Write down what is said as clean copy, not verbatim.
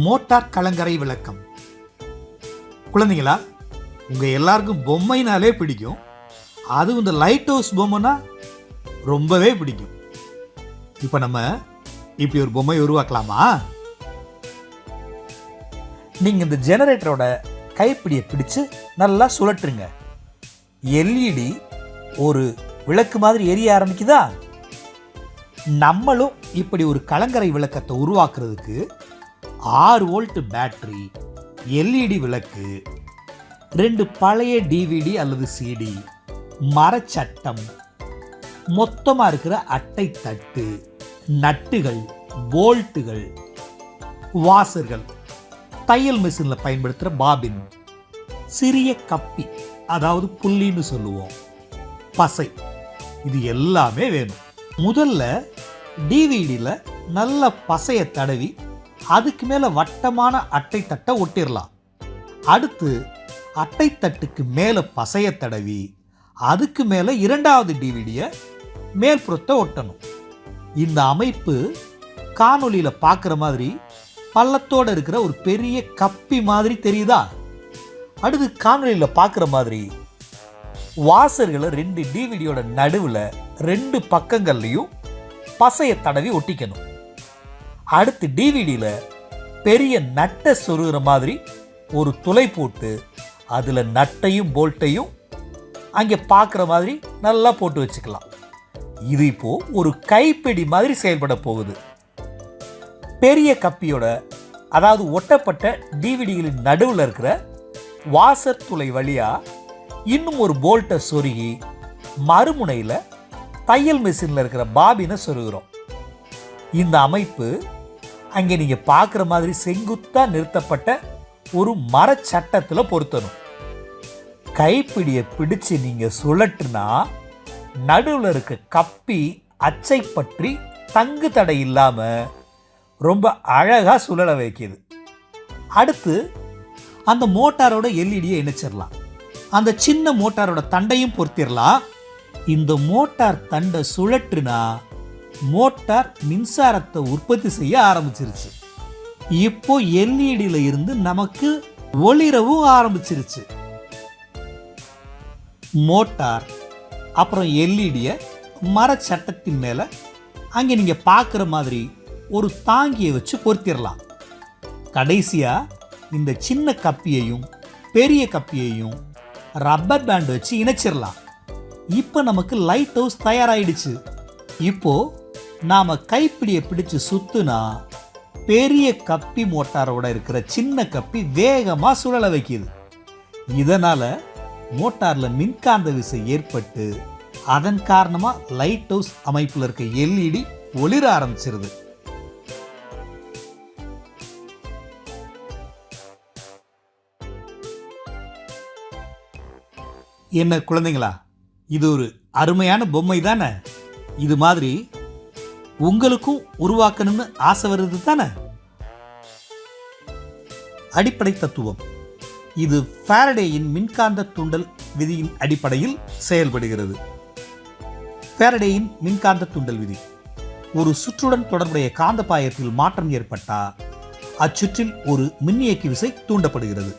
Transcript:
Motor கலங்கரை விளக்கம். குழந்தைங்களா, உங்கள் எல்லாருக்கும் பொம்மைனாலே பிடிக்கும். அதுவும் இந்த லைட் ஹவுஸ் பொம்மைனா ரொம்பவே பிடிக்கும். இப்போ நம்ம இப்படி ஒரு பொம்மை உருவாக்கலாமா? நீங்கள் இந்த ஜெனரேட்டரோட கைப்பிடியை பிடிச்சு நல்லா சுழற்றுங்க. எல்இடி ஒரு விளக்கு மாதிரி எரிய ஆரம்பிக்குதா? நம்மளும் இப்படி ஒரு கலங்கரை விளக்கத்தை உருவாக்குறதுக்கு 6 வோல்ட் பேட்டரி, எல்இடி விளக்கு, 2 பழைய டிவிடி அல்லது சிடி, மரச்சட்டம், மொத்தமாக இருக்கிற அட்டை தட்டு, நட்டுகள், போல்ட்டுகள், வாசர்கள், தையல் மிஷினில் பயன்படுத்துகிற பாபின், சிறிய கப்பி அதாவது புள்ளின்னு சொல்லுவோம், பசை, இது எல்லாமே வேணும். முதல்ல டிவிடியில் நல்ல பசையை தடவி அதுக்கு மேலே வட்டமான அட்டை தட்டை ஒட்டிடலாம். அடுத்து அட்டை தட்டுக்கு மேலே பசையை தடவி அதுக்கு மேலே 2வது டிவிடியை மேல்புறத்தை ஒட்டணும். இந்த அமைப்பு காணொலியில் பார்க்குற மாதிரி பள்ளத்தோடு இருக்கிற ஒரு பெரிய கப்பி மாதிரி தெரியுதா? அடுத்து காணொலியில் பார்க்குற மாதிரி வாசர்களை 2 டிவிடியோட நடுவில் 2 பக்கங்கள்லையும் பசையை தடவி ஒட்டிக்கணும். அடுத்து டிவிடியில் பெரிய நட்டை சொருகிற மாதிரி ஒரு துளை போட்டு அதில் நட்டையும் போல்ட்டையும் அங்கே பார்க்குற மாதிரி நல்லா போட்டு வச்சுக்கலாம். இது இப்போது ஒரு கைப்பிடி மாதிரி செயல்பட போகுது. பெரிய கப்பியோட அதாவது ஒட்டப்பட்ட டிவிடிகளின் நடுவில் இருக்கிற வாசர் துளை வழியாக இன்னும் ஒரு போல்ட்டை சொருகி மறுமுனையில் தையல் மிஷினில் இருக்கிற பாபினை சொருகிறோம். இந்த அமைப்பு அங்கே நீங்கள் பார்க்குற மாதிரி செங்குத்தாக நிறுத்தப்பட்ட ஒரு மரச்சட்டத்தில் பொருத்தணும். கைப்பிடியை பிடிச்சு நீங்கள் சுழற்றுனா நடுவில் இருக்க கப்பி அச்சை பற்றி தங்கு தடை இல்லாமல் ரொம்ப அழகாக சுழல வைக்கிது. அடுத்து அந்த மோட்டாரோட எல்இடியை இணைச்சிடலாம். அந்த சின்ன மோட்டாரோட தண்டையும் பொருத்திடலாம். இந்த மோட்டார் தண்டை சுழற்றுனா மோட்டார் மின்சாரத்தை உற்பத்தி செய்ய ஆரம்பிச்சிருச்சு. இப்போ எல்இடியில் இருந்து நமக்கு ஒளிரவும் ஆரம்பிச்சிருச்சு. மோட்டார் அப்புறம் எல்இடியை மரச்சட்டத்தின் மேலே அங்கே நீங்கள் பார்க்குற மாதிரி ஒரு தாங்கியை வச்சு பொருத்திடலாம். கடைசியாக இந்த சின்ன கப்பியையும் பெரிய கப்பியையும் ரப்பர் பேண்ட் வச்சு இணைச்சிடலாம். இப்போ நமக்கு லைட் ஹவுஸ் தயாராகிடுச்சு. இப்போது நாம் கைப்பிடியை பிடிச்சு சுற்றுனா பெரிய கப்பி மோட்டாரோட இருக்கிற சின்ன கப்பி வேகமாக சுழல வைக்கிது. இதனால் மோட்டாரில் மின்காந்த விசை ஏற்பட்டு அதன் காரணமாக லைட் ஹவுஸ் அமைப்பில் இருக்க எல்இடி ஒளிர ஆரம்பிச்சிருது. என்ன குழந்தைங்களா, இது ஒரு அருமையான பொம்மை தானே? இது மாதிரி உங்களுக்கும் உருவாக்கணும்னு ஆசை வருது தானே? அடிப்படை தத்துவம் இது ஃபாரடேயின் மின்காந்த தூண்டல் விதியின் அடிப்படையில் செயல்படுகிறது. ஃபாரடேயின் மின்காந்த தூண்டல் விதி: ஒரு சுற்றுடன் தொடர்புடைய காந்த பாயத்தில் மாற்றம் ஏற்பட்டால் அச்சுற்றில் ஒரு மின்னியக்கி விசை தூண்டப்படுகிறது.